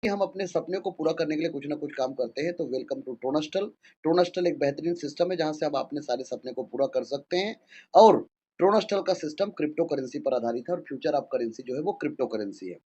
कि हम अपने सपने को पूरा करने के लिए कुछ ना कुछ काम करते हैं, तो वेलकम टू टोनस्टल। टोनस्टल एक बेहतरीन सिस्टम है जहाँ से आप अपने सारे सपने को पूरा कर सकते हैं। और टोनस्टल का सिस्टम क्रिप्टो करेंसी पर आधारित है और फ्यूचर ऑफ करेंसी जो है वो क्रिप्टो करेंसी है।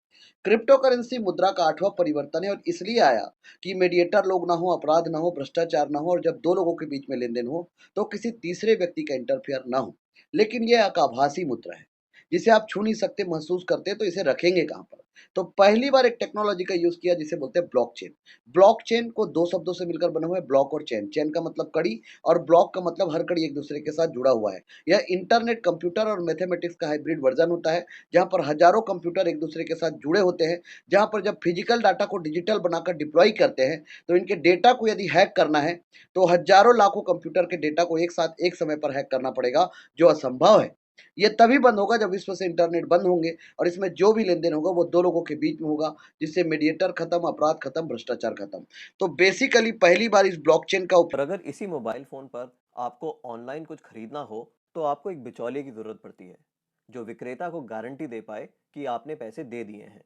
क्रिप्टो करेंसी मुद्रा का 8वां परिवर्तन है और इसलिए आया कि मीडिएटर लोग ना हो, अपराध ना हो, भ्रष्टाचार ना हो और जब 2 लोगों के बीच में लेन-देन हो, तो किसी तीसरे व्यक्ति का इंटरफेयर ना हो। लेकिन ये एक आभासी मुद्रा है, जिसे आप छू नहीं सकते, महसूस करते हैं, तो इसे रखेंगे कहाँ पर? तो पहली बार एक टेक्नोलॉजी का यूज़ किया जिसे बोलते हैं ब्लॉकचेन। ब्लॉकचेन को 2 शब्दों से मिलकर बना हुआ है, ब्लॉक और चेन। चेन का मतलब कड़ी और ब्लॉक का मतलब हर कड़ी एक-दूसरे के साथ जुड़ा हुआ है। यह इंटरनेट, कंप्यूटर और मैथमेटिक्स का हाइब्रिड वर्ज़न होता है, जहाँ पर हज़ारों कंप्यूटर एक-दूसरे के साथ जुड़े होते हैं, जहाँ पर जब फिजिकल डाटा को डिजिटल बनाकर डिप्लॉय करते हैं, तो इनके डेटा को यदि हैक करना है, तो हज़ारों लाखों कंप्यूटर के डेटा को एक साथ एक समय पर हैक करना पड़ेगा, जो असंभव है। ये तभी बंद होगा जब विश्व से इंटरनेट बंद होंगे और इसमें जो भी लेन-देन होगा वो 2 लोगों के बीच में होगा, जिससे मीडिएटर खत्म, अपराध खत्म, भ्रष्टाचार खत्म। तो बेसिकली पहली बार इस ब्लॉकचेन का और अगर इसी मोबाइल फ़ोन पर आपको ऑनलाइन कुछ खरीदना हो, तो आपको एक बिचौलिए की ज़रूरत पड़ती है, जो विक्रेता को गारंटी दे पाए कि आपने पैसे दे दिए हैं।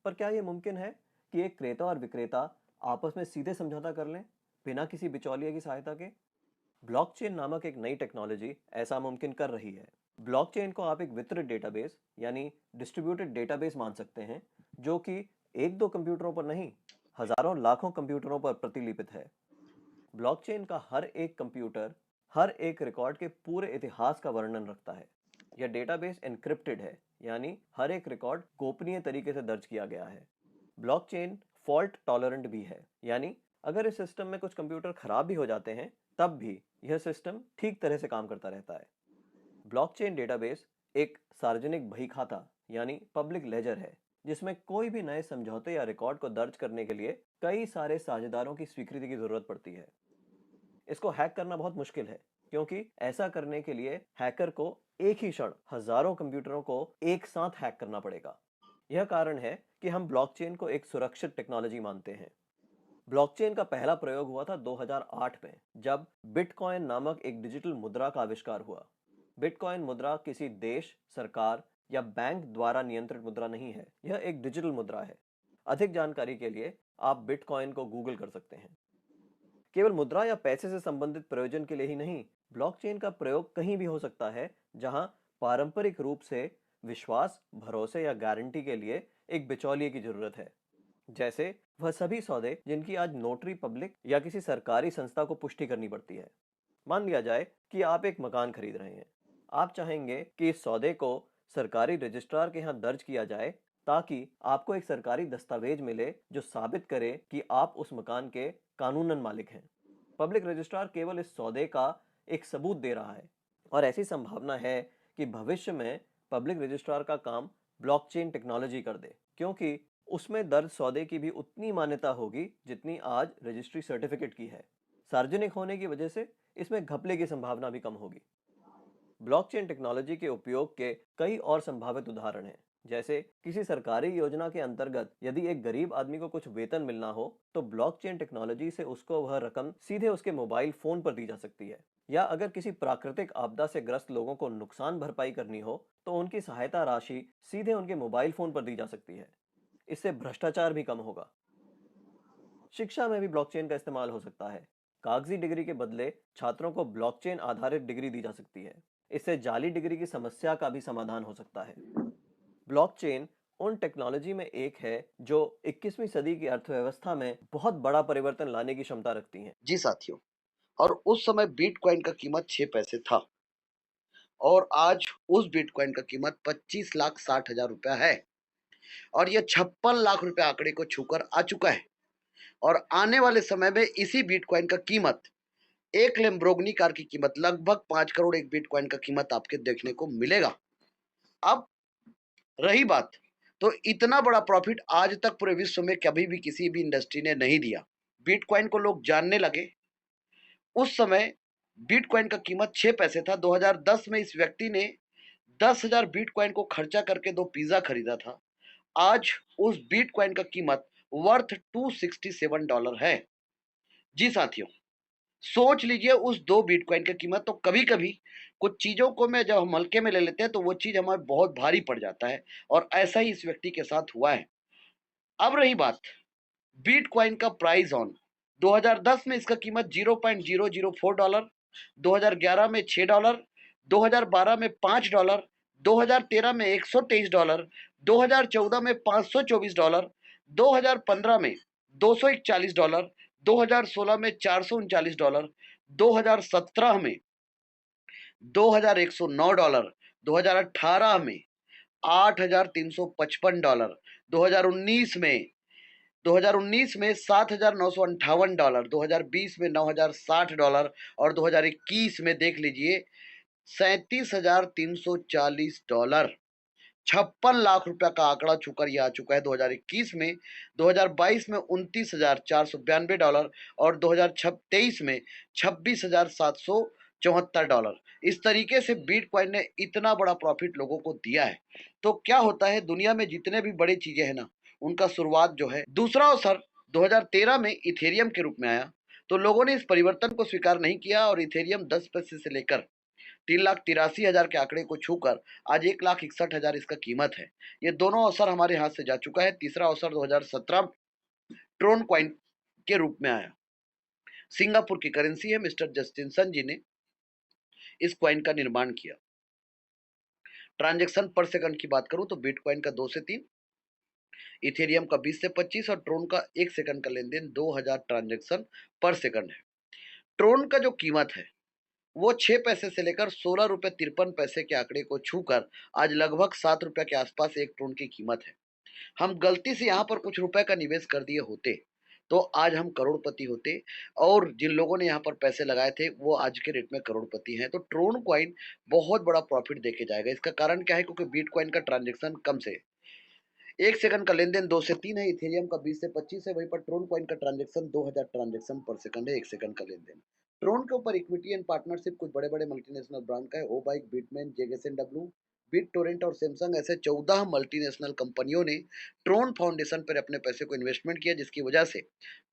पर क्या ये मुमकिन है कि एक क्रेता और विक्रेता आपस में सीधे समझौता कर लें, बिना किसी बिचौलिए की सहायता के? ब्लॉकचेन नामक एक नई टेक्नोलॉजी ऐसा मुमकिन कर रही है। ब्लॉकचेन को आप एक वितरित डेटाबेस यानी डिस्ट्रीब्यूटेड डेटाबेस मान सकते हैं, जो कि एक दो कंप्यूटरों पर नहीं, हजारों लाखों कंप्यूटरों पर प्रतिलिपित है। ब्लॉकचेन का हर एक कंप्यूटर हर एक रिकॉर्ड के पूरे इतिहास का वर्णन रखता है। यह डेटाबेस एन्क्रिप्टेड है, यानी हर एक रिकॉर्ड गोपनीय तरीके से दर्ज किया गया है। ब्लॉकचेन फॉल्ट टॉलरेंट भी है, यानी अगर इस सिस्टम में कुछ कंप्यूटर खराब भी हो जाते हैं, तब भी यह सिस्टम ठीक तरह से काम करता रहता है। ब्लॉकचेन डेटाबेस एक सार्वजनिक बही खाता यानी पब्लिक लेजर है, जिसमें कोई भी नए समझौते या रिकॉर्ड को दर्ज करने के लिए कई सारे साझेदारों की स्वीकृति की जरूरत पड़ती है। इसको हैक करना बहुत मुश्किल है, क्योंकि ऐसा करने के लिए हैकर को एक ही क्षण हजारों कंप्यूटरों को एक साथ हैक करना पड़ेगा। यह कारण है कि हम ब्लॉकचेन को एक सुरक्षित टेक्नोलॉजी मानते हैं। ब्लॉकचेन का पहला प्रयोग हुआ था 2008 में, जब बिटकॉइन नामक एक डिजिटल मुद्रा का आविष्कार हुआ। बिटकॉइन मुद्रा किसी देश, सरकार या बैंक द्वारा नियंत्रित मुद्रा नहीं है, यह एक डिजिटल मुद्रा है। अधिक जानकारी के लिए आप बिटकॉइन को गूगल कर सकते हैं। केवल मुद्रा या पैसे से संबंधित प्रयोजन के लिए ही नहीं, ब्लॉकचेन का प्रयोग कहीं भी हो सकता है जहां पारंपरिक रूप से विश्वास, भरोसे या गारंटी के लिए एक बिचौलिए की जरूरत है। जैसे वह सभी सौदे जिनकी आज नोटरी पब्लिक या किसी सरकारी संस्था को पुष्टि करनी पड़ती है। मान लिया जाए कि आप एक मकान खरीद रहे हैं। आप चाहेंगे कि इस सौदे को सरकारी रजिस्ट्रार के यहाँ दर्ज किया जाए, ताकि आपको एक सरकारी दस्तावेज मिले जो साबित करे कि आप उस मकान के कानूनन मालिक हैं। पब्लिक रजिस्ट्रार केवल इस सौदे का एक सबूत दे रहा है, और ऐसी संभावना है कि भविष्य में पब्लिक रजिस्ट्रार का काम ब्लॉकचेन टेक्नोलॉजी कर दे, क्योंकि उसमें दर्ज सौदे की भी उतनी मान्यता होगी जितनी आज रजिस्ट्री सर्टिफिकेट की है। सार्वजनिक होने की वजह से इसमें घपले की संभावना भी कम होगी। ब्लॉकचेन टेक्नोलॉजी के उपयोग के कई और संभावित उदाहरण हैं। जैसे किसी सरकारी योजना के अंतर्गत यदि एक गरीब आदमी को कुछ वेतन मिलना हो, तो ब्लॉकचेन टेक्नोलॉजी से उसको वह रकम सीधे उसके मोबाइल फोन पर दी जा सकती है। या अगर किसी प्राकृतिक आपदा से ग्रस्त लोगों को नुकसान भरपाई करनी हो, तो उनकी सहायता राशि सीधे उनके मोबाइल फोन पर दी जा सकती है। इससे भ्रष्टाचार भी कम होगा। शिक्षा में भी ब्लॉकचेन का इस्तेमाल हो सकता है। कागजी डिग्री के बदले छात्रों को ब्लॉकचेन आधारित डिग्री दी जा सकती है। इससे जाली डिग्री की समस्या का भी समाधान हो सकता है। ब्लॉकचेन उन टेक्नोलॉजी में एक है जो 21वीं सदी की अर्थव्यवस्था में बहुत बड़ा परिवर्तन लाने की क्षमता रखती है। जी साथियों, और उस समय बिटकॉइन का कीमत 6 पैसे था और आज उस बिटकॉइन का कीमत 25,60,000 रुपया है और ये 56 लाख रुपए आंकड़े को छूकर आ चुका है। और आने वाले समय में इसी बिटकॉइन का कीमत एक लैम्बोर्गिनी कार की कीमत लगभग 5 करोड़ एक बिटकॉइन का कीमत आपके देखने को मिलेगा। अब रही बात, तो इतना बड़ा प्रॉफिट आज तक पूरे विश्व में कभी भी किसी भी इंडस्ट्री ने नहीं दिया। बिटकॉइन को लोग जानने लगे उस समय बिटकॉइन का कीमत 6 पैसे था। 2010 में इस व्यक्ति ने 10,000 बिटकॉइन को खर्चा करके 2 पिज़्ज़ा खरीदा था। आज उस बिटकॉइन का कीमत वर्थ $267 है। जी साथियों, सोच लीजिए उस 2 बिटकॉइन की कीमत। तो कभी-कभी कुछ चीज़ों को में जब हम हल्के में ले लेते हैं तो वो चीज़ हमें बहुत भारी पड़ जाता है और ऐसा ही इस व्यक्ति के साथ हुआ है। अब रही बात, बिटकॉइन का प्राइस ऑन 2010 में इसका कीमत $0.004, 2011 में $6, 2012 में $5, 2013 में $123, 2014 में $524, 2015 में $241, 2016 में $439, 2017 में $2109, 2018 में $8355, 2019 में $7,958, 2020 में $9,060 और 2021 में देख लीजिए $37,340। 56 लाख रुपया का आंकड़ा छूकर यह आ चुका है 2021 में। 2022 में $29,492 और 2023 में $26,774। इस तरीके से बिटकॉइन ने इतना बड़ा प्रॉफिट लोगों को दिया है। तो क्या होता है, दुनिया में जितने भी बड़ी चीजें हैं ना, उनका शुरुआत जो है, दूसरा अवसर 2013 में इथेरियम के रूप में आया, तो लोगों ने इस परिवर्तन को स्वीकार नहीं किया और इथेरियम 10 पैसे से लेकर 3,83,000 के आंकड़े को छूकर आज 1,61,000 इसका कीमत है। ये दोनों अवसर हमारे हाथ से जा चुका है। तीसरा अवसर 2017 ट्रोन कॉइन के रूप में आया। सिंगापुर की करेंसी है। मिस्टर जस्टिनसन जी ने इस कॉइन का निर्माण किया। ट्रांजैक्शन पर सेकंड की बात करूं तो बिटकॉइन का 2 से 3, इथेरियम का 20 से 25 और ट्रोन का 1 सेकंड का लेन देन 2000 ट्रांजैक्शन पर सेकंड है। ट्रोन का जो कीमत है वो 6 पैसे से लेकर 16 रुपए 53 पैसे के आंकड़े को छूकर आज लगभग 7 रुपए के आसपास एक ट्रोन की कीमत है। हम गलती से यहाँ पर कुछ रुपए का निवेश कर दिए होते तो आज हम करोड़पति होते, और जिन लोगों ने यहाँ पर पैसे लगाए थे वो आज के रेट में करोड़पति हैं। तो ट्रोन कॉइन बहुत बड़ा प्रॉफिट देके जाएगा। इसका कारण क्या है? क्योंकि बिटकॉइन का ट्रांजेक्शन कम से 1 सेकंड का लेन देन 2 से 3 है, इथेरियम का 20 से 25 है, वहीं पर ट्रोन कॉइन का ट्रांजेक्शन 2000 ट्रांजेक्शन पर सेकंड है, 1 सेकंड का लेन देन। ट्रोन के ऊपर इक्विटी एंड पार्टनरशिप कुछ बड़े बड़े मल्टीनेशनल ब्रांड का है। ओ बाइक, बिटमेन, जेएसएनडब्ल्यू, बिट टोरेंट और सैमसंग ऐसे 14 मल्टीनेशनल कंपनियों ने ट्रोन फाउंडेशन पर अपने पैसे को इन्वेस्टमेंट किया, जिसकी वजह से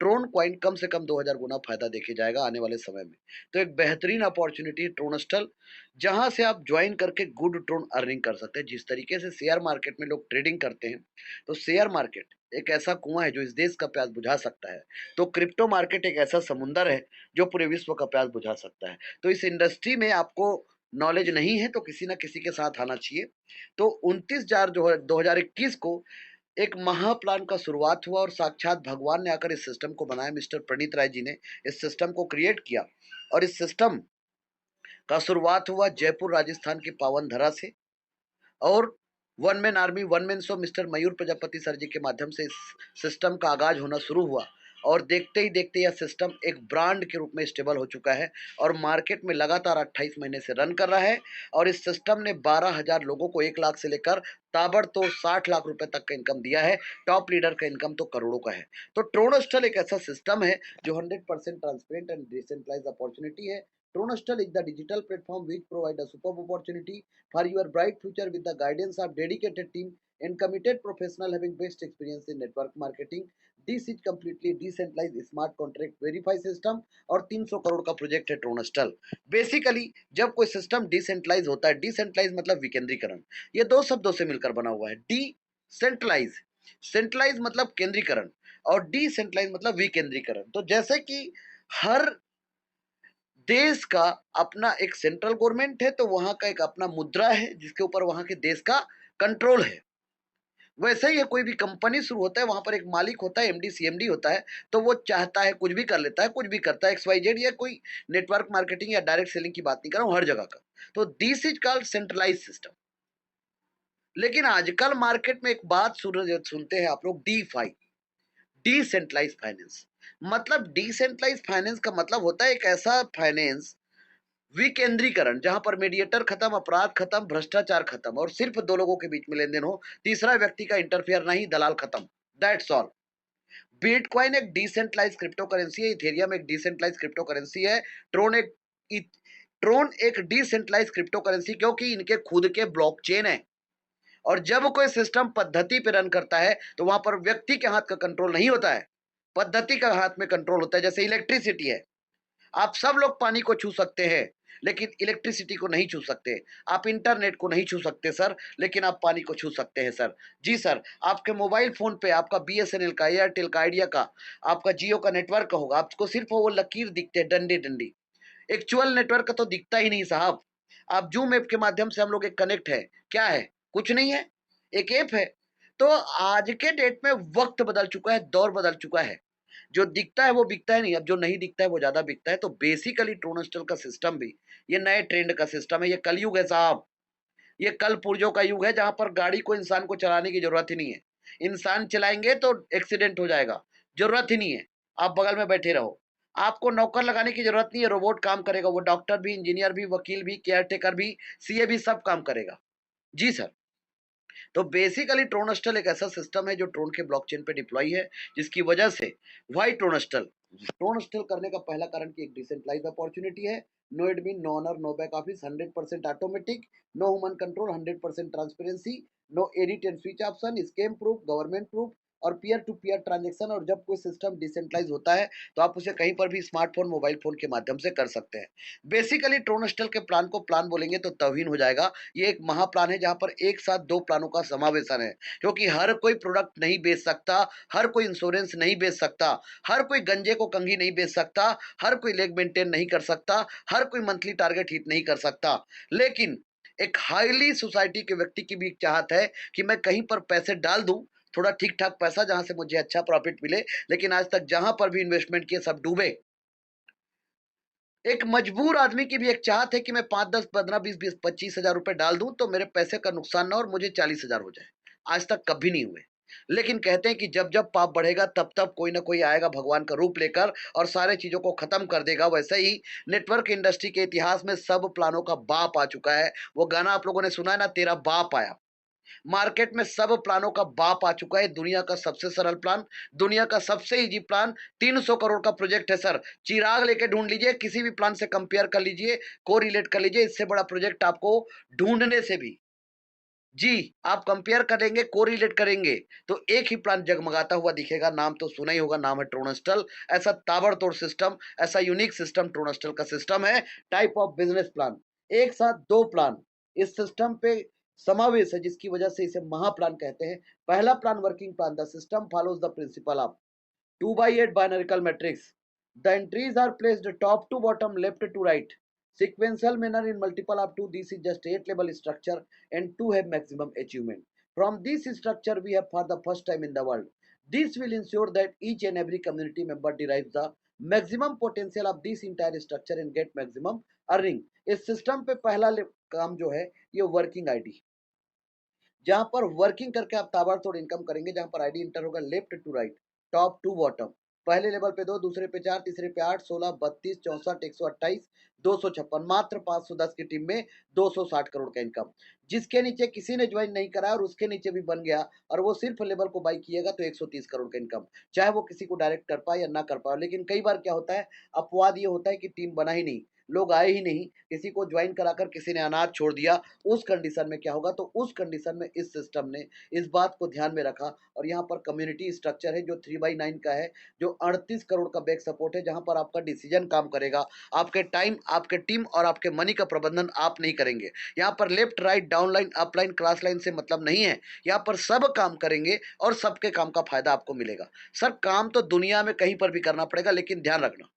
ट्रोन कॉइन कम से कम 2000 गुना फायदा देखे जाएगा आने वाले समय में। तो एक बेहतरीन अपॉर्चुनिटी ट्रोनस्टल, जहां से आप ज्वाइन करके गुड ट्रोन अर्निंग कर सकते हैं। जिस तरीके से शेयर मार्केट में लोग ट्रेडिंग करते हैं, तो शेयर मार्केट एक ऐसा कुआं है जो इस देश का प्यास बुझा सकता है, तो क्रिप्टो मार्केट एक ऐसा समुंदर है जो पूरे विश्व का प्यास बुझा सकता है। तो इस इंडस्ट्री में आपको नॉलेज नहीं है तो किसी ना किसी के साथ आना चाहिए। तो 29 जो है 2021 को एक महाप्लान का शुरुआत हुआ और साक्षात भगवान ने आकर इस सिस्टम को बनाया। मिस्टर प्रणीत राय जी ने इस सिस्टम को क्रिएट किया और इस सिस्टम का शुरुआत हुआ जयपुर राजस्थान की पावन धरा से, और one man army one man show mister Mayur Prajapati sir ji के माध्यम से इस सिस्टम का आगाज होना शुरू हुआ और देखते ही देखते यह सिस्टम एक ब्रांड के रूप में स्टेबल हो चुका है और मार्केट में लगातार 28 महीने से रन कर रहा है। और इस सिस्टम ने 12,000 लोगों को 1 लाख से लेकर ताबड़तोड़ 60 लाख रुपए तक का इनकम दिया है। टॉप लीडर का इनकम तो करोड़ों का है। तो ट्रोनस्टल एक ऐसा सिस्टम है जो 100% ट्रांसपेरेंट एंड डिसेंट्रलाइज्ड अपॉर्चुनिटी है। Tronastal is the digital platform which provide a superb opportunity for your bright future with the guidance of dedicated team and committed professional having best experience in network marketing. This is completely decentralized smart contract verify system और 300 करोड़ का project है ट्रोनस्टल। Basically जब कोई system decentralise होता है, decentralise मतलब विकेंद्रीकरण, ये दो शब्दों से मिलकर बना हुआ है। डिसेंट्रलाइज, सेंट्रलाइज मतलब केंद्रीकरण और डिसेंट्रलाइज मतलब विकेंद्रीकरण। तो जैसे कि हर देश का अपना एक सेंट्रल गवर्नमेंट है, तो वहां का एक अपना मुद्रा है जिसके ऊपर वहां के देश का कंट्रोल है। वैसे ही है, कोई भी कंपनी शुरू होता है वहां पर एक मालिक होता है, एमडी सीएमडी होता है, तो वो चाहता है कुछ भी कर लेता है, कुछ भी करता है, XYZ, या कोई नेटवर्क मार्केटिंग या डायरेक्ट सेलिंग की बात नहीं कर रहा हूं, हर जगह का। तो this is called centralize system. लेकिन आजकल मार्केट में एक बात सुनते हैं आप लोग, डीफाई, डिसेंट्रलाइज फाइनेंस। मतलब डिसेंट्रलाइज फाइनेंस का मतलब होता है एक ऐसा फाइनेंस विकेंद्रीकरण जहां पर मीडिएटर खत्म, अपराध खत्म, भ्रष्टाचार खत्म और सिर्फ दो लोगों के बीच में लेन देन हो, तीसरा व्यक्ति का इंटरफेयर नहीं, दलाल खत्म। That's all. बिटकॉइन एक डिसेंट्रलाइज क्रिप्टो करेंसी है, इथेरियम एक डिसेंट्रलाइज क्रिप्टो करेंसी है, ट्रोन एक ट्रोन एक डिसेंट्रलाइज क्रिप्टो करेंसी, क्योंकि इनके खुद के ब्लॉकचेन है। और जब कोई सिस्टम पद्धति पे रन करता है तो वहां पर व्यक्ति के हाथ का कंट्रोल नहीं होता है, पद्धति का हाथ में कंट्रोल होता है। जैसे इलेक्ट्रिसिटी है, आप सब लोग पानी को छू सकते हैं, लेकिन इलेक्ट्रिसिटी को नहीं छू सकते। आप इंटरनेट को नहीं छू सकते सर, लेकिन आप पानी को छू सकते हैं सर। जी सर, आपके मोबाइल फ़ोन पे आपका बीएसएनएल का, एयरटेल का, आइडिया का, आपका जियो का नेटवर्क होगा, आपको सिर्फ़ वो लकीर दिखते हैं, डंडी-डंडी। एक्चुअल नेटवर्क तो दिखता ही नहीं साहब। आप ज़ूम ऐप के माध्यम से हम लोग एक कनेक्ट है, क्या है? कुछ नहीं है, एक ऐप है। तो आज के डेट में वक़्त बदल चुका है, दौर बदल चुका है। जो दिखता है वो बिकता है नहीं, अब जो नहीं दिखता है वो ज़्यादा बिकता है। तो बेसिकली ट्रोनस्टल का सिस्टम भी ये नए ट्रेंड का सिस्टम है, ये कलयुग है साहब। ये कल पुर्जों का युग है जहाँ पर गाड़ी को इंसान को चलाने की ज़रूरत ही नहीं है। इंसान चलाएँगे तो एक्सीडेंट हो जाएगा, ज़रूरत ही नहीं है। आप बगल में बैठे रहो। आपको नौकर लगाने की ज़रूरत नहीं है, रोबोट काम करेगा, वो डॉक्टर भी, इंजीनियर भी, वकील भी, केयरटेकर भी, सीए भी सब काम करेगा। जी सर। तो बेसिकली ट्रोनस्टल एक ऐसा सिस्टम है जो ट्रोन के ब्लॉकचेन पे डिप्लॉय है, जिसकी वजह से व्हाई ट्रोनस्टल ट्रोनस्टल करने का पहला कारण कि एक डिसेंट्रलाइज्ड अपॉर्चुनिटी है। No admin, no owner, no back office, 100% automatic, no human control, 100% transparency, no edit and switch option, scam proof, government proof और पीयर टू पीयर ट्रांजेक्शन। और जब कोई सिस्टम डिसेंट्रलाइज होता है तो आप उसे कहीं पर भी स्मार्टफोन, मोबाइल फोन के माध्यम से कर सकते हैं। बेसिकली ट्रोनस्टल के प्लान को प्लान बोलेंगे तो तौहीन हो जाएगा। ये एक महाप्लान है जहाँ पर एक साथ 2 प्लानों का समावेशन है, क्योंकि हर कोई प्रोडक्ट नहीं बेच सकता, हर कोई इंश्योरेंस नहीं बेच सकता, हर कोई गंजे को कंघी नहीं बेच सकता, हर कोई लेग मेंटेन नहीं कर सकता, हर कोई मंथली टारगेट हिट नहीं कर सकता। लेकिन एक हाईली सोसाइटी के व्यक्ति की भी एक चाहत है कि मैं कहीं पर पैसे डाल दूँ, थोड़ा ठीक-ठाक पैसा जहाँ से मुझे अच्छा प्रॉफिट मिले, लेकिन आज तक जहाँ पर भी इन्वेस्टमेंट किए सब डूबे। एक मजबूर आदमी की भी एक चाहत है कि मैं 5, 10, 15, 20, 25 हज़ार रुपए डाल दूँ तो मेरे पैसे का नुकसान ना हो और मुझे 40 हज़ार हो जाए। आज तक कभी नहीं हुए। लेकिन कहते हैं कि जब-जब पाप बढ़ेगा तब-तब कोई ना कोई आएगा भगवान का रूप लेकर और सारे चीज़ों को खत्म कर देगा। वैसे ही नेटवर्क इंडस्ट्री के इतिहास में सब प्लानों का बाप आ चुका है। वो गाना आप लोगों ने सुना है ना, तेरा बाप आया। मार्केट में सब प्लानों का बाप आ चुका है। दुनिया का सबसे सरल प्लान, दुनिया का सबसे इजी प्लान, 300 करोड़ का प्रोजेक्ट है सर। चिराग लेके ढूंढ लीजिए, किसी भी प्लान से कंपेयर कर लीजिए, कोरिलेट कर लीजिए, इससे बड़ा प्रोजेक्ट आपको ढूंढने से भी जी, आप कंपेयर करेंगे, कोरिलेट करेंगे, तो एक ही प्लान जगमगाता हुआ दिखेगा। नाम तो सुना ही होगा, नाम है ट्रोनस्टल। ऐसा ताबड़तोड़ सिस्टम, ऐसा यूनिक सिस्टम ट्रोनस्टल का सिस्टम है। टाइप ऑफ बिजनेस प्लान, एक साथ 2 प्लान इस सिस्टम पे समावेश है, जिसकी वजह से इसे महाप्लान कहते हैं। पहला plan working plan, the system follows the principle of 2/8 binarical matrix. The entries are placed top to bottom, left to right. Sequential manner in multiple of 2. This is just 8 level structure and 2 have maximum achievement. From this structure we have for the first time in the world. This will ensure that each and every community member derives the maximum potential of this entire structure and get maximum earning. इस system पे पहला काम जो है ये working ID, जहां पर working करके आप ताबड़तोड़ इनकम करेंगे, जहां पर आईडी इंटर होगा left to right, top to bottom. पहले लेवल पे 2, दूसरे पे 4, तीसरे पे 8, 16, 32, 64, 128, 256, मात्र 510 की टीम में 260 करोड़ का इनकम। जिसके नीचे किसी ने ज्वाइन नहीं करा और उसके नीचे भी बन गया और वो सिर्फ लेवल को बाई किएगा तो 130 करोड़ का इनकम, चाहे वो किसी को डायरेक्ट कर पाए या ना कर पाए। लेकिन कई बार क्या होता है, अपवाद ये होता है कि टीम बना ही नहीं, लोग आए ही नहीं, किसी को ज्वाइन कराकर किसी ने अनाथ छोड़ दिया। उस कंडीशन में क्या होगा, तो उस कंडीशन में इस सिस्टम ने इस बात को ध्यान में रखा और यहाँ पर कम्युनिटी स्ट्रक्चर है जो 3/9 का है, जो 38 करोड़ का बैक सपोर्ट है, जहाँ पर आपका डिसीजन काम करेगा। आपके टाइम, आपके टीम और आपके मनी का प्रबंधन आप नहीं करेंगे। यहाँ पर left write down line up line cross line से मतलब नहीं है। यहाँ पर सब काम करेंगे और सबके काम का फायदा आपको मिलेगा। सर काम तो दुनिया में कहीं पर भी करना पड़ेगा, लेकिन ध्यान रखना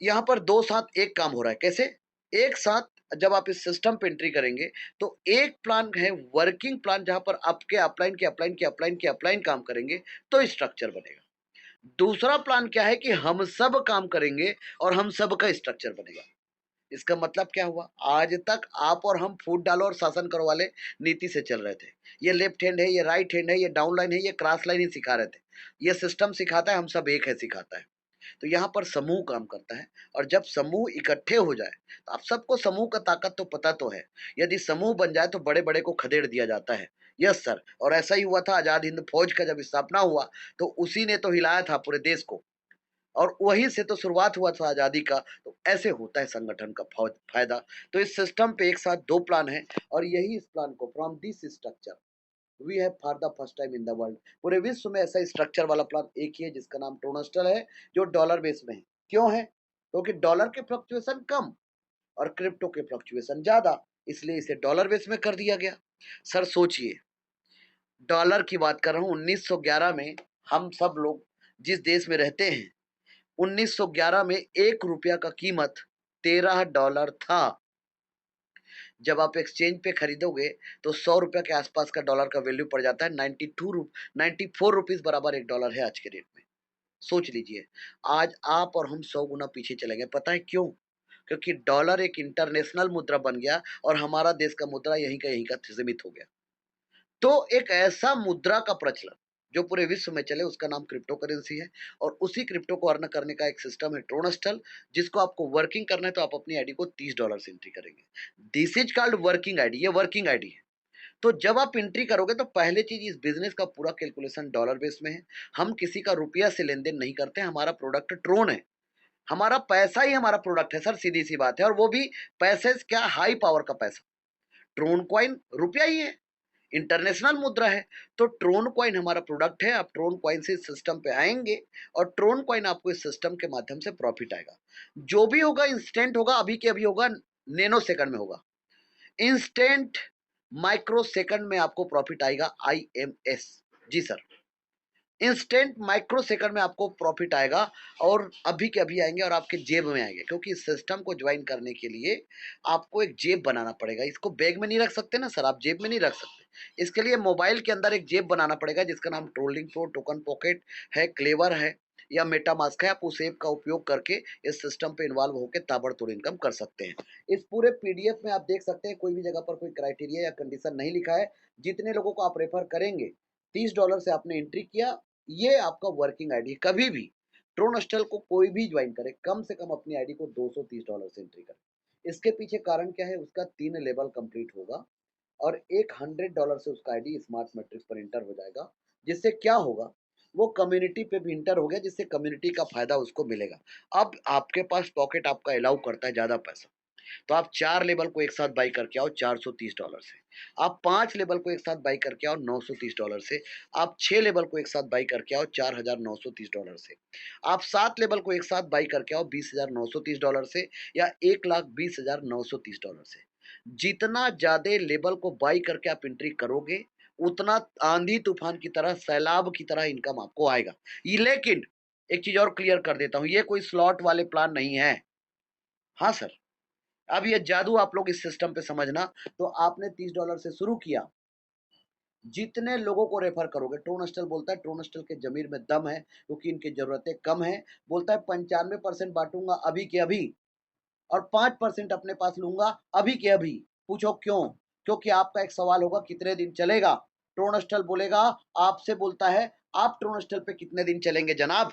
यहाँ पर दो साथ एक काम हो रहा है। कैसे? एक साथ जब आप इस सिस्टम पे एंट्री करेंगे तो एक प्लान है वर्किंग प्लान, जहां पर आपके अपलाइन के अपलाइन के अपलाइन के अपलाइन काम करेंगे तो स्ट्रक्चर बनेगा। दूसरा प्लान क्या है कि हम सब काम करेंगे और हम सब का स्ट्रक्चर बनेगा। इसका मतलब क्या हुआ? आज तक आप और हम फूट डालो और शासन करो वाले नीति से चल रहे थे। ये लेफ्ट हैंड है, ये राइट हैंड है, ये डाउन लाइन है, ये क्रॉस लाइन ही सिखा रहे थे। ये सिस्टम सिखाता है, हम सब एक है सिखाता है। तो यहाँ पर समूह काम करता है और जब समूह इकट्ठे हो जाए तो आप सबको समूह का ताकत तो पता तो है। यदि समूह बन जाए तो बड़े बड़े को खदेड़ दिया जाता है। यस सर, और ऐसा ही हुआ था आजाद हिंद फौज का जब स्थापना हुआ तो उसी ने तो हिलाया था पूरे देश को और वहीं से तो शुरुआत हुआ था आजादी का। तो ऐसे होता है संगठन का फायदा। तो इस सिस्टम पे एक साथ 2 प्लान है और यही इस प्लान को from this structure we have for the first time in the world, पूरे विश्व में ऐसा स्ट्रक्चर वाला प्लान एक ही है जिसका नाम ट्रोनस्टल है, जो डॉलर बेस में है। क्यों है? क्योंकि डॉलर के फ्लक्चुएशन कम और क्रिप्टो के फ्लक्चुएशन ज़्यादा, इसलिए इसे डॉलर बेस में कर दिया गया। सर सोचिए, डॉलर की बात कर रहा हूँ 1911 में, हम सब लोग जिस देश में रहते हैं, 1911 में 1 रुपया का कीमत $13 था। जब आप एक्सचेंज पे खरीदोगे तो 100 रुपया के आसपास का डॉलर का वैल्यू पड़ जाता है। 94 रुपीज़ बराबर 1 डॉलर है आज के रेट में। सोच लीजिए, आज आप और हम 100 गुना पीछे चले गए। पता है क्यों? क्योंकि डॉलर एक इंटरनेशनल मुद्रा बन गया और हमारा देश का मुद्रा यहीं का सीमित हो गया। तो एक ऐसा मुद्रा का प्रचलन जो पूरे विश्व में चले, उसका नाम क्रिप्टो करेंसी है। और उसी क्रिप्टो को अर्न करने का एक सिस्टम है ट्रोनस्टल, जिसको आपको वर्किंग करना है तो आप अपनी आईडी को $30 से एंट्री करेंगे। This is called working ID, ये वर्किंग आईडी है। तो जब आप एंट्री करोगे तो पहले चीज, इस बिजनेस का पूरा कैलकुलेशन डॉलर बेस में है। हम किसी का रुपया से लेन देन नहीं करते, हमारा प्रोडक्ट ट्रोन है, हमारा पैसा ही हमारा प्रोडक्ट है सर, सीधी सी बात है। और वो भी पैसे क्या, हाई पावर का पैसा। ट्रोन कॉइन रुपया ही है, इंटरनेशनल मुद्रा है। तो ट्रोन कॉइन हमारा प्रोडक्ट है। आप ट्रोन कॉइन से इस सिस्टम पे आएंगे और ट्रोन कॉइन आपको इस सिस्टम के माध्यम से प्रॉफिट आएगा। जो भी होगा इंस्टेंट होगा, अभी के अभी होगा, नैनो सेकंड में होगा। इंस्टेंट माइक्रो सेकंड में आपको प्रॉफिट आएगा, IMS। जी सर, इंस्टेंट माइक्रो सेकंड में आपको प्रॉफिट आएगा और अभी के अभी आएंगे और आपके जेब में आएंगे। क्योंकि इस सिस्टम को ज्वाइन करने के लिए आपको एक जेब बनाना पड़ेगा। इसको बैग में नहीं रख सकते ना सर, आप जेब में नहीं रख सकते। इसके लिए मोबाइल के अंदर एक जेब बनाना पड़ेगा जिसका नाम ट्रोलिंग प्रो, टोकन पॉकेट है, क्लेवर है या मेटामास्क है। आप उस ऐप का उपयोग करके इस सिस्टम पे इन्वॉल्व होकर ताबड़तोड़ इनकम कर सकते हैं। इस पूरे PDF में आप देख सकते हैं, कोई भी जगह पर कोई क्राइटेरिया या कंडीशन नहीं लिखा है। जितने लोगों को आप रेफर करेंगे, $30 से आपने एंट्री किया, ये आपका वर्किंग आईडी। कभी भी ट्रोनस्टल को कोई भी ज्वाइन करे, कम से कम अपनी आईडी को $230 से एंट्री करे। इसके पीछे कारण क्या है? उसका 3 लेवल कंप्लीट होगा और एक $100 से उसका आईडी स्मार्ट मैट्रिक्स पर इंटर हो जाएगा। जिससे क्या होगा, वो कम्युनिटी पे भी इंटर हो गया, जिससे कम्युनिटी का फायदा उसको मिलेगा। अब आपके पास पॉकेट आपका अलाउ करता है ज्यादा पैसा, तो आप 4 लेवल को एक साथ बाई करके आओ $430 से। आप 5 लेवल को एक साथ बाई करके आओ $930 से। आप 6 लेवल को एक साथ बाई करके आओ $4930 से। आप 7 लेवल को एक साथ बाई करके आओ $20,930 से या $1,20,930 से। जितना ज़्यादा लेवल को बाई करके आप एंट्री करोगे, उतना आंधी तूफान की तरह, सैलाब की तरह इनकम आपको आएगा। लेकिन एक चीज़ और क्लियर कर देता हूँ, ये कोई स्लॉट वाले प्लान नहीं है। हाँ सर, अब ये जादू आप लोग इस सिस्टम पे समझना। तो आपने $30 से शुरू किया, जितने लोगों को रेफर करोगे, ट्रोनस्टल बोलता है, ट्रोनस्टल के जमीर में दम है क्योंकि इनकी जरूरतें कम है। बोलता है 95% बांटूंगा अभी के अभी और 5% अपने पास लूंगा अभी के अभी। पूछो क्यों? क्योंकि आपका एक सवाल होगा, कितने दिन चलेगा? ट्रोनस्टल बोलेगा, आपसे बोलता है, आप ट्रोनस्टल पे कितने दिन चलेंगे जनाब?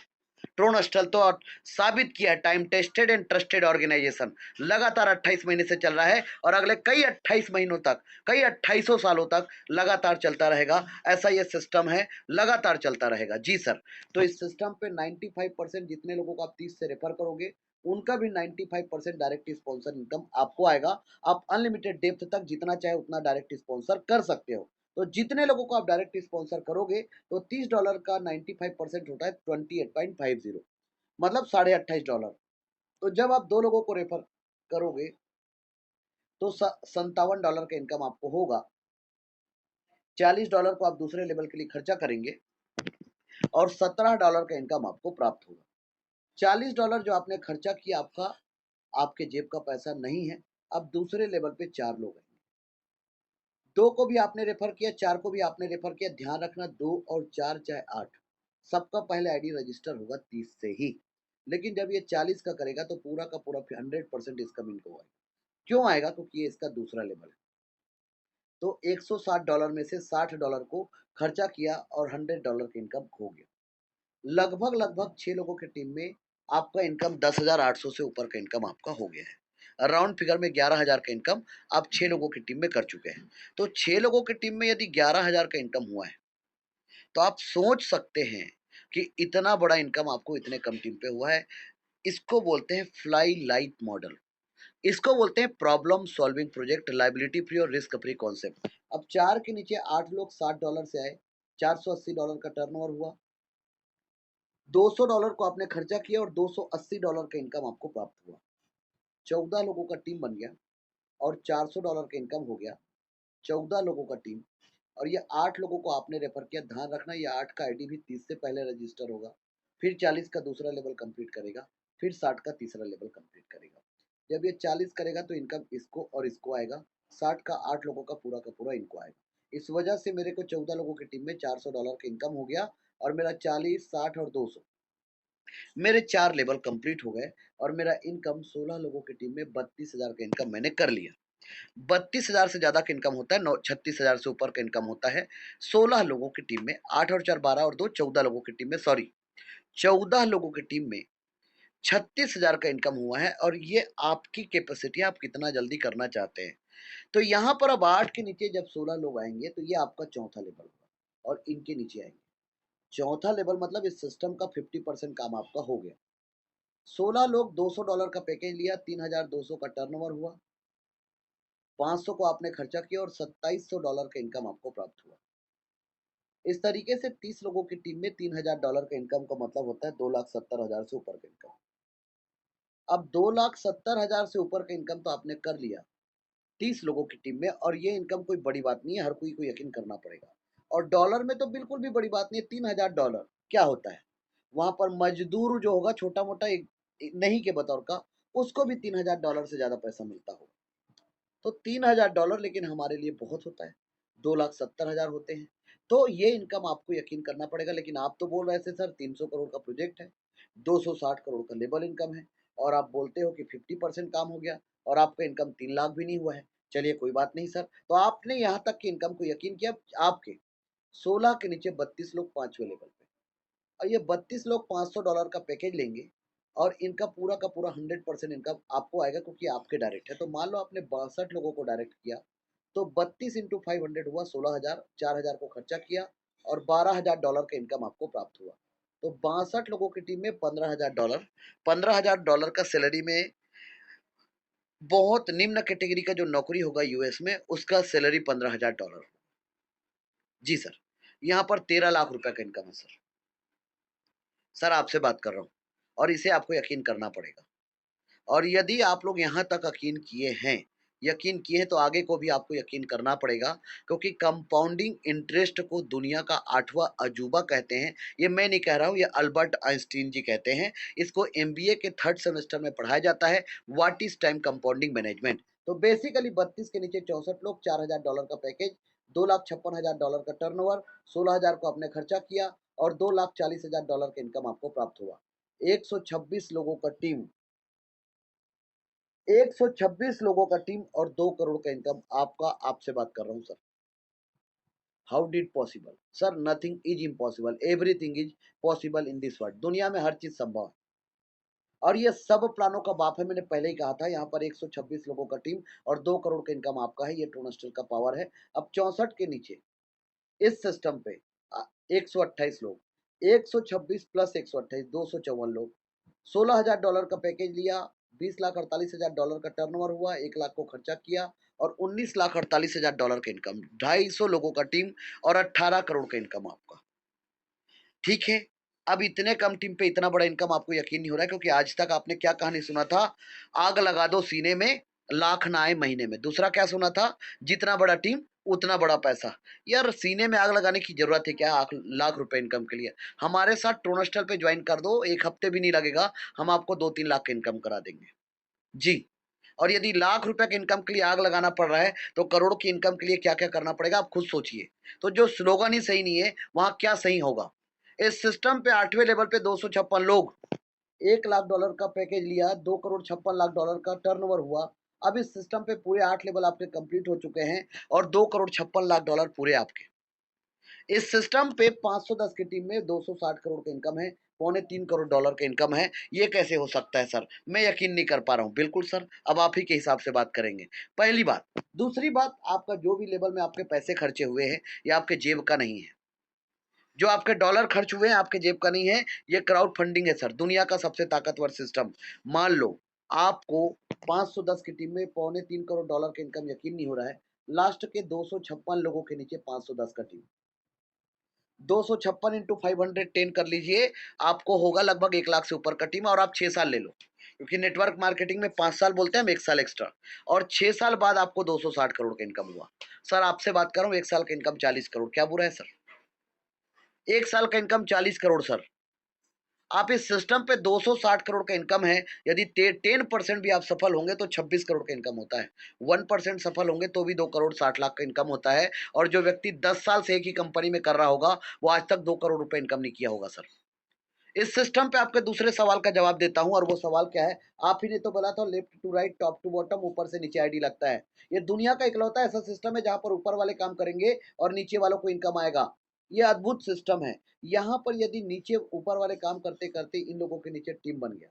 ट्रोनस्टल तो साबित किया है, time tested and trusted organisation, लगातार 28 महीने से चल रहा है और अगले कई 28 महीनों तक, कई 2800 सालों तक लगातार चलता रहेगा। ऐसा ये सिस्टम है, लगातार चलता रहेगा। जी सर, तो इस सिस्टम पे 95% जितने लोगों को आप 30 से रेफर करोगे, उनका भी 95% डायरेक्ट स्पॉन्सर इनकम आपको आएगा। आप अनलिमिटेड डेप्थ तक जितना चाहे उतना डायरेक्ट स्पॉन्सर कर सकते हो। तो जितने लोगों को आप डायरेक्ट स्पॉन्सर करोगे, तो $30 का 95% होता है 28.50, मतलब $28.5। तो जब आप 2 लोगों को रेफर करोगे तो $57 का इनकम आपको होगा। $40 को आप दूसरे लेवल के लिए खर्चा करेंगे और $17 का इनकम आपको प्राप्त होगा। $40 जो आपने खर्चा किया, आपका, आपके जेब का पैसा नहीं है। अब दूसरे लेवल पे 4 लोग हैं, 2 को भी आपने रेफर किया, 4 को भी आपने रेफर किया। ध्यान रखना, 2 और 4 चाहे 8, सबका पहले आईडी रजिस्टर होगा 30 से ही। लेकिन जब ये 40 का करेगा तो पूरा का पूरा 100% इसका इनको आएगा। क्यों आएगा? क्योंकि ये इसका दूसरा लेवल है। तो $160 में से $60 को खर्चा किया और $100 की इनकम खो गया। लगभग लगभग 6 लोगों की टीम में आपका इनकम 10,800 से ऊपर का इनकम आपका हो गया है। राउंड फिगर में 11,000 का इनकम आप 6 लोगों की टीम में कर चुके हैं। तो 6 लोगों की टीम में यदि 11,000 का इनकम हुआ है, तो आप सोच सकते हैं कि इतना बड़ा इनकम आपको इतने कम टीम पे हुआ है। इसको बोलते हैं फ्लाई लाइट मॉडल। इसको बोलते हैं problem solving project, liability free और रिस्क फ्री कॉन्सेप्ट। अब 4 के नीचे 8 लोग $60 से आए, $480 का टर्नओवर हुआ। $200 को आपने खर्चा किया और $280 का इनकम आपको प्राप्त हुआ। 14 लोगों का टीम बन गया और $400 का इनकम हो गया। 14 लोगों का टीम और ये 8 लोगों को आपने रेफर किया। ध्यान रखना ये 8 का आईडी भी 30 से पहले रजिस्टर होगा। फिर 40 का दूसरा लेवल कंप्लीट करेगा, फिर 60 का तीसरा लेवल कंप्लीट करेगा। जब ये 40 करेगा तो इनकम इसको और इसको आएगा, 60 का 8 लोगों का पूरा इनको आएगा। इस वजह से मेरे को 14 लोगों की टीम में $400 का इनकम हो गया और मेरा 40, 60 और 200 मेरे 4 लेवल कंप्लीट हो गए और मेरा इनकम 16 लोगों की टीम में 32,000 का इनकम मैंने कर लिया। 32,000 से ज़्यादा का इनकम होता है, 36,000 से ऊपर का इनकम होता है 16 लोगों की टीम में। 8 और 4 12 और 2 14 लोगों की टीम में, सॉरी 14 लोगों की टीम में 36,000 का इनकम हुआ है और ये आपकी कैपेसिटी है, आप कितना जल्दी करना चाहते हैं। तो यहाँ पर अब 8 के नीचे जब 16 लोग आएँगे तो ये आपका चौथा लेवल होगा और इनके नीचे आएँगे। चौथा लेवल मतलब इस सिस्टम का 50% काम आपका हो गया। 16 लोग $200 का पैकेज लिया, 3,200 का टर्नओवर हुआ, 500 को आपने खर्चा किया और $2,700 का इनकम आपको प्राप्त हुआ। इस तरीके से 30 लोगों की टीम में $3,000 का इनकम का मतलब होता है 2,70,000 से ऊपर का इनकम। अब 2,70,000 से ऊपर का इनकम तो आपने कर लिया 30 लोगों की टीम में और ये इनकम कोई बड़ी बात नहीं है, हर कोई को यकीन करना पड़ेगा। और डॉलर में तो बिल्कुल भी बड़ी बात नहीं है, $3,000 क्या होता है? वहाँ पर मज़दूर जो होगा छोटा-मोटा एक नहीं के बतौर का, उसको भी $3,000 से ज़्यादा पैसा मिलता होगा। तो $3,000 लेकिन हमारे लिए बहुत होता है, 2,70,000 होते हैं। तो ये इनकम आपको यकीन करना पड़ेगा, लेकिन आप तो बोल रहे थे सर 300 करोड़ का प्रोजेक्ट है, 260 करोड़ का लेवल इनकम है और आप बोलते हो कि 50% काम हो गया और आपका इनकम 3 लाख भी नहीं हुआ है। चलिए कोई बात नहीं सर, तो आपने यहाँ तक की इनकम को यकीन किया, आपके 16 के नीचे 32 लोग 5वें लेवल पे और ये 32 लोग $500 का पैकेज लेंगे और इनका पूरा का पूरा 100% इनकम आपको आएगा क्योंकि आपके डायरेक्ट है। तो मान लो आपने 62 लोगों को डायरेक्ट किया, तो 32 इंटू 500 हुआ 16,000, 4,000 को खर्चा किया और $12,000 का इनकम आपको प्राप्त हुआ। तो 62 लोगों की टीम में $15,000, $15,000 का सैलरी में बहुत निम्न कैटेगरी का जो नौकरी होगा यूएस में, उसका सैलरी $15,000। जी सर, यहाँ पर 13 लाख रुपए का इनकम है सर। सर आपसे बात कर रहा हूँ और इसे आपको यकीन करना पड़ेगा। और यदि आप लोग यहाँ तक यकीन किए हैं तो आगे को भी आपको यकीन करना पड़ेगा क्योंकि कंपाउंडिंग इंटरेस्ट को दुनिया का 8वां अजूबा कहते हैं। ये मैं नहीं कह रहा हूँ, ये अल्बर्ट आइंस्टीन जी कहते हैं। इसको एमबीए के 3rd सेमेस्टर में पढ़ाया जाता है, what is time compounding management. तो बेसिकली 32 के नीचे 64 लोग, $4,000 का पैकेज, $2,56,000 का टर्नओवर, 16,000 को आपने खर्चा किया और $2,40,000 का इनकम आपको प्राप्त हुआ। 126 लोगों का टीम, 126 लोगों का टीम और 2 करोड़ का इनकम आपका, आपसे बात कर रहा हूँ sir. How did possible? Sir nothing is impossible, everything is possible in this world. दुनिया में हर चीज संभव है और ये सब प्लानों का बाप है। मैंने पहले ही कहा था, यहाँ पर 126 लोगों का टीम और 2 करोड़ का इनकम आपका है, ये ट्रूनेस्टल का पावर है। अब 64 के नीचे इस सिस्टम पे 128 लोग, 126 प्लस 128 254 लोग, $16,000 का पैकेज लिया, 20,48,000 का टर्नओवर हुआ, 1 लाख को खर्चा किया और $19,48,000 का इनकम, 250 लोगों का टीम और 18 करोड़ का इनकम आपका। ठीक है, अब इतने कम टीम पे इतना बड़ा इनकम आपको यकीन नहीं हो रहा है क्योंकि आज तक आपने क्या कहानी सुना था, आग लगा दो सीने में, लाख ना आए महीने में। दूसरा क्या सुना था, जितना बड़ा टीम उतना बड़ा पैसा। यार सीने में आग लगाने की जरूरत है क्या आख लाख रुपए इनकम के लिए? हमारे साथ ट्रोनस्टल पे ज्वाइन कर दो, 1 हफ्ते भी नहीं लगेगा, हम आपको 2-3 लाख का इनकम करा देंगे। जी। और यदि लाख रुपए के इनकम के लिए आग लगाना पड़ रहा है, तो करोड़ की इनकम के लिए क्या-क्या करना पड़ेगा आप खुद सोचिए। तो जो स्लोगन ही सही नहीं है, वहाँ क्या सही होगा? इस सिस्टम पे 8वें लेवल पे 256 लोग, $1 लाख का पैकेज लिया, 2 करोड़ 56 लाख डॉलर का टर्नओवर हुआ। अब इस सिस्टम पे पूरे 8 लेवल आपके कंप्लीट हो चुके हैं और 2 करोड़ 56 लाख डॉलर पूरे आपके। इस सिस्टम पे 510 की टीम में 260 करोड़ का इनकम है, पौने 3 करोड़ डॉलर का इनकम है। ये कैसे हो सकता है सर? मैं यकीन नहीं कर पा रहा हूँ। बिल्कुल सर, अब आप ही के हिसाब से बात करेंगे। पहली बात। दूसरी बात, आपका जो भी लेवल में आपके पैसे खर्चे हुए हैं, ये आपके जेब का नहीं है। जो आपके डॉलर खर्च हुए हैं, आपके जेब का नहीं है, ये क्राउड फंडिंग है सर, दुनिया का सबसे ताकतवर सिस्टम। मान लो आपको 510 की टीम में पौने 3 करोड़ डॉलर का इनकम यकीन नहीं हो रहा है। लास्ट के 256 लोगों के नीचे 510 का टीम। 256 इंटू 510 कर लीजिए, आपको होगा लगभग 1 लाख से ऊपर का टीम और आप 6 साल ले लो। क्योंकि नेटवर्क मार्केटिंग में 5 साल बोलते हैं हम, 1 साल एक्स्ट्रा, और 6 साल बाद आपको 260 करोड़ का इनकम हुआ। सर आपसे बात कर रहा हूँ, 1 साल का इनकम 40 करोड़, क्या बुरा है सर? 1 साल का इनकम 40 करोड़ सर। आप इस सिस्टम पे 260 करोड़ का इनकम है, यदि 10% भी आप सफल होंगे तो 26 करोड़ का इनकम होता है। 1% सफल होंगे तो भी 2 करोड़ 60 लाख का इनकम होता है, और जो व्यक्ति 10 साल से एक ही कंपनी में कर रहा होगा, वो आज तक 2 करोड़ रुपए इनकम नहीं किया होगा सर। इस सिस्टम पे आपके दूसरे सवाल का जवाब देता हूं, और वो सवाल क्या है? आप ही ने तो बोला था left to right, top to bottom, ऊपर से नीचे आईडी लगता है। ये दुनिया का इकलौता ऐसा सिस्टम है जहां पर ऊपर वाले काम करेंगे और नीचे वालों को इनकम आएगा। ये अद्भुत सिस्टम है। यहाँ पर यदि नीचे ऊपर वाले काम करते करते इन लोगों के नीचे टीम बन गया,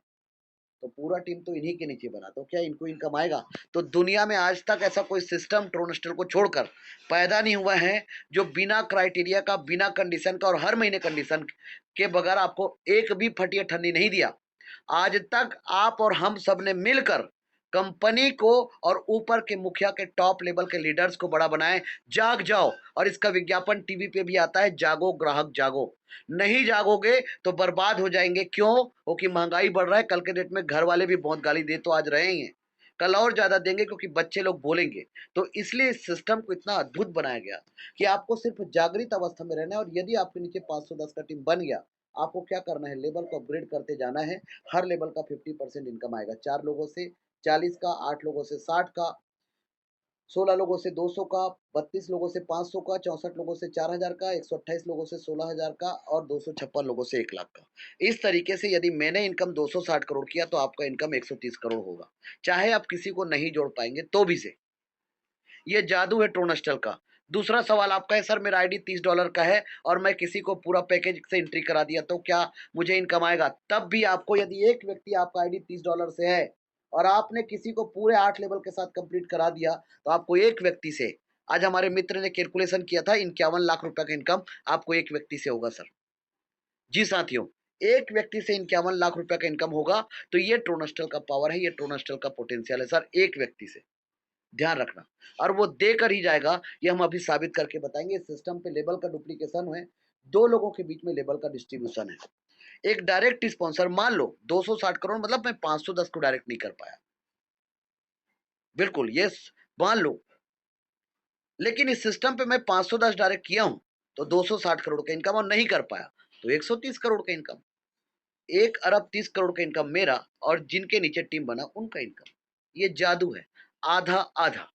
तो पूरा टीम तो इन्हीं के नीचे बना, तो क्या इनको इनकम आएगा? तो दुनिया में आज तक ऐसा कोई सिस्टम ट्रोनस्टर को छोड़कर पैदा नहीं हुआ है जो बिना क्राइटेरिया का, बिना कंडीशन का और हर महीने कंडीशन के बगैर आपको एक भी फटिया ठन्नी नहीं दिया। आज तक आप और हम सब ने मिलकर कंपनी को और ऊपर के मुखिया के टॉप लेवल के लीडर्स को बड़ा बनाए। जाग जाओ, और इसका विज्ञापन टीवी पे भी आता है, जागो ग्राहक जागो। नहीं जागोगे तो बर्बाद हो जाएंगे। क्यों? क्योंकि महंगाई बढ़ रहा है, कल के डेट में घर वाले भी बहुत गाली दे तो आज रहे ही हैं, कल और ज्यादा देंगे क्योंकि बच्चे लोग बोलेंगे। तो इसलिए इस सिस्टम को इतना अद्भुत बनाया गया कि आपको सिर्फ जागृत अवस्था में रहना है, और यदि आपके नीचे 510 का टीम बन गया, आपको क्या करना है? लेवल को अपग्रेड करते जाना है। हर लेवल का 50% इनकम आएगा। 4 लोगों से 40 का, 8 लोगों से 60 का, 16 लोगों से 200 का, 32 लोगों से 500 का, 64 लोगों से 4000 का, 128 लोगों से 16000 का, और 256 लोगों से 1 लाख का। इस तरीके से यदि मैंने इनकम 260 करोड़ किया तो आपका इनकम 130 करोड़ होगा। चाहे आप किसी को नहीं जोड़ पाएंगे तो भी से। ये जादू है ट्रोनस्टल का। दूसरा सवाल आपका है, सर मेरा आईडी $30 का है और मैं किसी को पूरा पैकेज से एंट्री करा दिया तो क्या मुझे इनकम आएगा? तब भी आपको, यदि एक व्यक्ति आपका आईडी $30 से है और आपने किसी को पूरे 8 लेवल के साथ कंप्लीट करा दिया, तो आपको एक व्यक्ति से, आज हमारे मित्र ने कैलकुलेशन किया था, 51 लाख रुपए का इनकम आपको एक व्यक्ति से होगा सर। जी साथियों, एक व्यक्ति से 51 लाख रुपए का इनकम होगा। तो ये ट्रोनस्टल का पावर है, ये ट्रोनस्टल का पोटेंशियल है सर, एक व्यक्ति से। ध्यान रखना, और वो देकर ही जाएगा, ये हम अभी साबित करके बताएंगे। इस सिस्टम पे लेवल का डुप्लीकेशन है, 2 लोगों के बीच में लेवल का डिस्ट्रीब्यूशन है। एक डायरेक्ट स्पॉन्सर, मान लो 260 करोड़, मतलब मैं 510 को डायरेक्ट नहीं कर पाया, बिल्कुल ये मान लो, लेकिन इस सिस्टम पे मैं 510 डायरेक्ट किया हूं, तो 260 करोड़ का इनकम, और नहीं कर पाया तो 130 करोड़ का इनकम। 1 अरब 30 करोड़ का इनकम मेरा, और जिनके नीचे टीम बना उनका इनकम। ये जादू है, आधा आधा।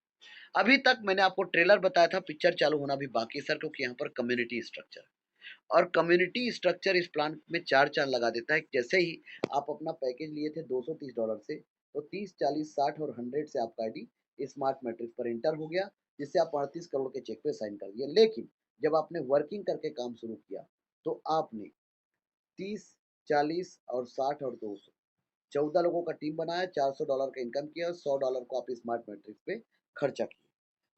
अभी तक मैंने आपको ट्रेलर बताया था, पिक्चर चालू होना भी बाकी है सर, क्योंकि यहाँ पर कम्युनिटी स्ट्रक्चर, और कम्युनिटी स्ट्रक्चर इस प्लान में 4 चांद लगा देता है। जैसे ही आप अपना पैकेज लिए थे $230 से, तो 30, 40, 60 और 100 से आपका आईडी स्मार्ट मैट्रिक्स पर एंटर हो गया, जिससे आप 38 करोड़ के चेक पे साइन कर दिए। लेकिन जब आपने वर्किंग करके काम शुरू किया, तो आपने 30, 40 और 60 और 200, 14 लोगों का टीम बनाया, $400 का इनकम किया, और $100 को आप स्मार्ट मैट्रिक्स पे खर्चा किए।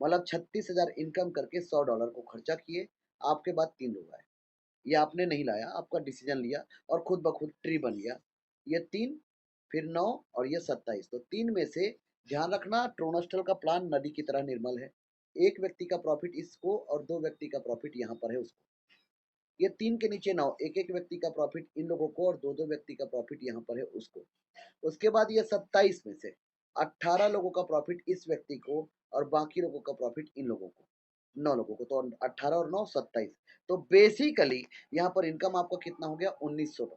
मतलब 36,000 इनकम करके $100 को खर्चा किए। आपके बाद 3 लोग आए। ये आपने नहीं लाया, आपका डिसीजन लिया और खुद ब खुद ट्री बन गया। ये 3, फिर 9 और ये 27। तो 3 में से ध्यान रखना, ट्रोनस्टल का प्लान नदी की तरह निर्मल है। एक व्यक्ति का प्रॉफिट इसको और 2 व्यक्ति का प्रॉफिट यहाँ पर है उसको। ये 3 के नीचे 9, एक-एक व्यक्ति का प्रॉफिट इन लोगों को और 2-2 व्यक्ति का प्रॉफिट यहाँ पर है उसको। उसके बाद ये 27 में से 18 लोगों का प्रॉफिट इस व्यक्ति को, और बाकी लोगों का प्रॉफिट इन लोगों को, 9 लोगों को। तो 18 और 9 27। तो बेसिकली यहाँ पर इनकम आपका कितना हो गया? $1900।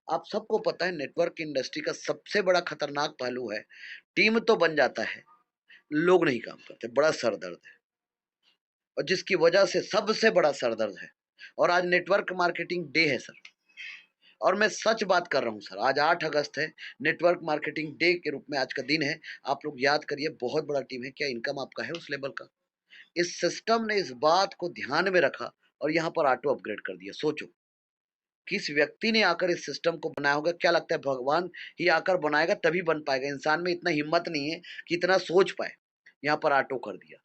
आप सबको पता है नेटवर्क इंडस्ट्री का सबसे बड़ा खतरनाक पहलू है, टीम तो बन जाता है, लोग नहीं काम करते, बड़ा सर दर्द है, और जिसकी वजह से सबसे बड़ा सर दर्द है। और आज नेटवर्क मार्केटिंग डे है सर, और मैं सच बात कर रहा हूँ सर, आज 8 अगस्त है, नेटवर्क मार्केटिंग डे के रूप में आज का दिन है। आप लोग याद करिए, बहुत बड़ा टीम है, क्या इनकम आपका है उस लेवल का? इस सिस्टम ने इस बात को ध्यान में रखा और यहाँ पर ऑटो अपग्रेड कर दिया। सोचो, किस व्यक्ति ने आकर इस सिस्टम को बनाया होगा? क्या लगता है भगवान ही आकर बनाएगा तभी बन पाएगा? इंसान में इतना हिम्मत नहीं है कि इतना सोच पाए। यहाँ पर ऑटो कर दिया,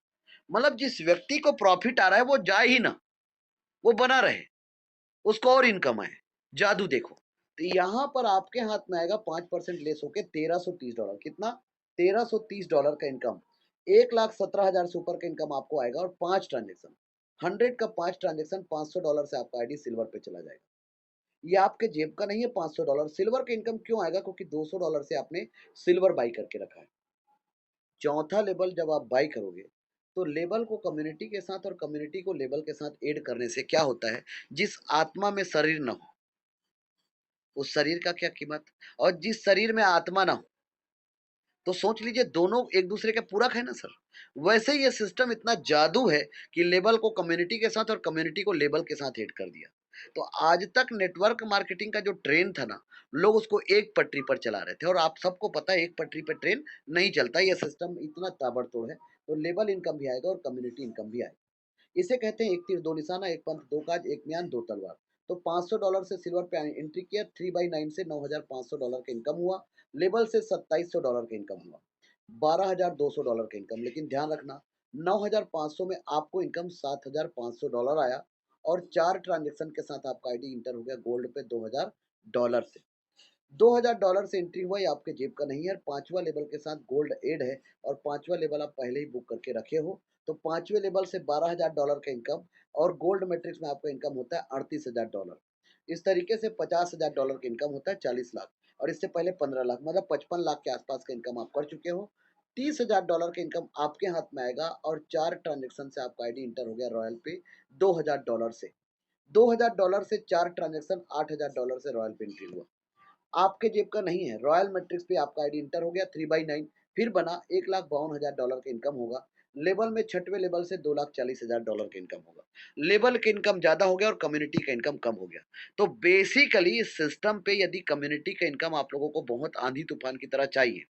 मतलब जिस व्यक्ति को प्रॉफिट आ रहा है वो जाए ही ना, वो बना रहे, उसको और इनकम आए। जादू देखो। तो यहाँ पर आपके हाथ में आएगा 5% लेस होके $1330। कितना? $1330 का इनकम। 1,17,000 से ऊपर का इनकम आपको आएगा, और 5 ट्रांजेक्शन, 100 का 5 ट्रांजेक्शन, $500 से आपका आईडी सिल्वर पे चला जाएगा। ये आपके जेब का नहीं है $500। सिल्वर का इनकम क्यों आएगा? क्योंकि $200 से आपने सिल्वर बाई करके रखा है। चौथा लेबल जब आप बाई करोगे, तो लेबल को कम्युनिटी के साथ और कम्युनिटी को लेबल के साथ ऐड करने से क्या होता है, जिस आत्मा में शरीर ना हो, उस शरीर का क्या कीमत? और जिस शरीर में आत्मा ना हो, तो सोच लीजिए दोनों एक दूसरे के पूरक है ना सर। वैसे ही ये सिस्टम इतना जादू है कि लेबल को कम्युनिटी के साथ और कम्युनिटी को लेबल के साथ ऐड कर दिया। तो आज तक नेटवर्क मार्केटिंग का जो ट्रेन था ना, लोग उसको एक पटरी पर चला रहे थे और आप सबको पता है एक पटरी पे ट्रेन नहीं चलता। ये सिस्टम इतना ताबड़तोड़ है, तो लेबल इनकम भी आएगा और कम्युनिटी इनकम भी आएगी। इसे कहते हैं एक तीर दो निशाना, एक पंथ दो काज, एक म्यान दो तलवार। तो $500 से सिल्वर पे एंट्री किया, 3/9 से $9,500 का इनकम हुआ। लेबल से $2700 का इनकम हुआ, $12,200 का इनकम। लेकिन ध्यान रखना, 9,500 में आपको इनकम $7,500 आया और 4 ट्रांजेक्शन के साथ आपका आईडी इंटर हो गया गोल्ड पे $2,000 से। $2,000 से एंट्री हुआ, ये आपके जेब का नहीं है। पांचवा लेवल के साथ गोल्ड एड है और पांचवा लेवल आप पहले ही बुक करके रखे हो, तो पांचवें लेवल से $12,000 का इनकम और गोल्ड मैट्रिक्स में आपका इनकम होता है $38,000। इस तरीके से $50,000 का इनकम होता है 40 लाख, और इससे पहले 15 लाख, मतलब 55 लाख के आसपास का इनकम आप कर चुके हो। $30,000 का इनकम आपके हाथ में आएगा और 4 ट्रांजेक्शन से आपका आईडी इंटर हो गया रॉयल पे $2,000 से। $2,000 से 4 ट्रांजेक्शन, $8,000 से रॉयल पे एंट्री हुआ। आपके जेब का नहीं है। रॉयल मैट्रिक्स पे आपका आईडी इंटर हो गया 3/9, फिर बना $1,52,000 का इनकम होगा। लेबल में छठवें लेवल से $2,40,000 का इनकम होगा। लेबल का इनकम ज़्यादा हो गया और कम्युनिटी का इनकम कम हो गया। तो बेसिकली इस सिस्टम पे यदि कम्युनिटी का इनकम आप लोगों को बहुत आंधी-तूफान की तरह चाहिए,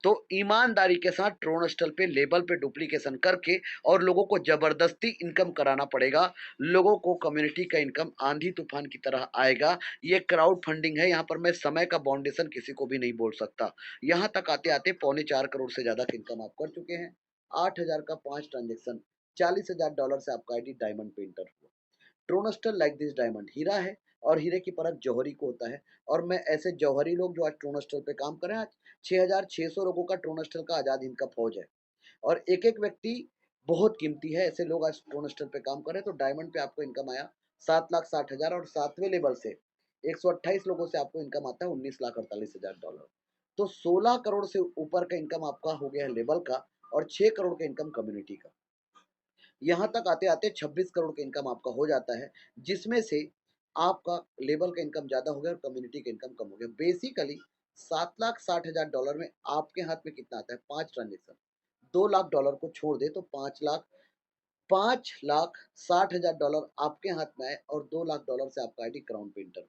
तो ईमानदारी के साथ ट्रोनस्टल पे लेबल पे डुप्लीकेशन करके और लोगों को जबरदस्ती इनकम कराना पड़ेगा। लोगों को कम्युनिटी का इनकम आंधी तूफान की तरह आएगा। ये क्राउड फंडिंग है, यहाँ पर मैं समय का बाउंडेशन किसी को भी नहीं बोल सकता। यहाँ तक आते आते ₹4.25 करोड़ से ज्यादा का इनकम आप कर चुके हैं। 8,000 का 5 ट्रांजेक्शन, $40,000 से आपका आईडी डायमंड पे इंटर हुआ। ट्रोनस्टर लाइक दिस डायमंड हीरा है, और हीरे की परख जौहरी को होता है। और मैं ऐसे जौहरी लोग जो आज ट्रोनस्टर पे काम कर रहे हैं, आज 6,600 लोगों का ट्रोनस्टर का आजाद हिंद का फौज है, और एक एक व्यक्ति बहुत कीमती है। ऐसे लोग आज ट्रोनस्टर पे काम कर रहे हैं। तो डायमंड पे आपको इनकम आया 7,60,000, और सातवें लेवल से 128 लोगों से आपको इनकम आता है $19,48,000। तो 16 करोड़ से ऊपर का इनकम आपका हो गया है लेवल का, और 6 करोड़ का इनकम कम्युनिटी का। यहाँ तक आते-आते 26 करोड़ का इनकम आपका हो जाता है, जिसमें से आपका लेबर का इनकम ज़्यादा हो गया और कम्युनिटी का इनकम कम हो गया। बेसिकली $7,60,000 में आपके हाथ में कितना आता है? 5 ट्रांज़ैक्शन, $2,00,000 को छोड़ दें तो $5,60,000 आपके हाथ में आए और $2,00,000 से आपका आईडी क्राउन पे इंटर हुआ।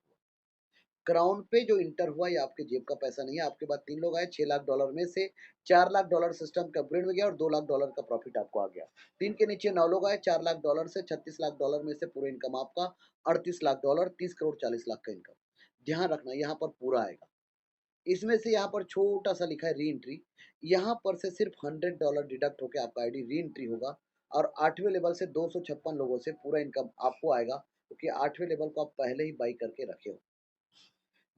क्राउन पे जो इंटर हुआ ये आपके जेब का पैसा नहीं है। आपके बाद 3 लोग आए, $6,00,000 में से $4,00,000 सिस्टम के अपग्रेड में गया और $2,00,000 का प्रॉफिट आपको आ गया। 3 के नीचे 9 लोग आए, $4,00,000 से $36,00,000 में से पूरा इनकम आपका $38,00,000, 30,40,00,000 का इनकम। ध्यान रखना यहाँ पर पूरा आएगा। इसमें से यहाँ पर छोटा-सा लिखा है री-एंट्री, यहाँ पर से सिर्फ $100 डिडक्ट होके आपका आईडी री-एंट्री होगा, और 8वें लेवल से 256 लोगों से पूरा इनकम आपको आएगा, क्योंकि 8वें लेवल को आप पहले ही बाई करके रखे हो।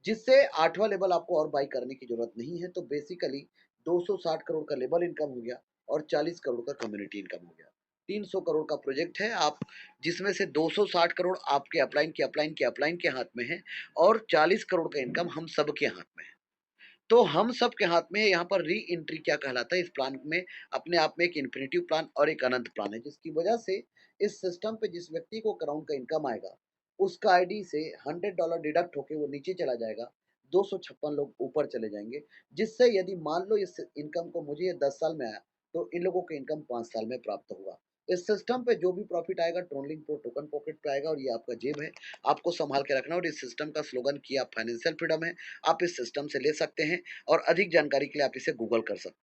जिससे 8वां लेवल आपको और बाई करने की ज़रूरत नहीं है। तो बेसिकली 260 करोड़ का लेवल इनकम हो गया और 40 करोड़ का कम्युनिटी इनकम हो गया। 300 करोड़ का प्रोजेक्ट है, आप जिसमें से 260 करोड़ आपके अपलाइन के हाथ में है, और 40 करोड़ का इनकम हम सबके हाथ में है। तो हम सब के हाथ में यहाँ पर री एंट्री क्या कहलाता है, इस प्लान में अपने आप में एक इन्फिनिटिव प्लान और एक अनंत प्लान है, जिसकी वजह से इस सिस्टम पे जिस व्यक्ति को क्राउन का इनकम आएगा, उसका आईडी से $100 डिडक्ट होके वो नीचे चला जाएगा, 256 लोग ऊपर चले जाएंगे। जिससे यदि मान लो इस इनकम को मुझे ये 10 साल में आया, तो इन लोगों को इनकम 5 साल में प्राप्त होगा। इस सिस्टम पे जो भी प्रॉफिट आएगा ट्रोनलिंक प्रो टोकन पॉकेट पे आएगा, और ये आपका जेब है, आपको संभाल के रखना। और इस सिस्टम का स्लोगन किया फाइनेंशियल फ्रीडम है। आप इस सिस्टम से ले सकते हैं, और अधिक जानकारी के लिए आप इसे गूगल कर सकते हैं।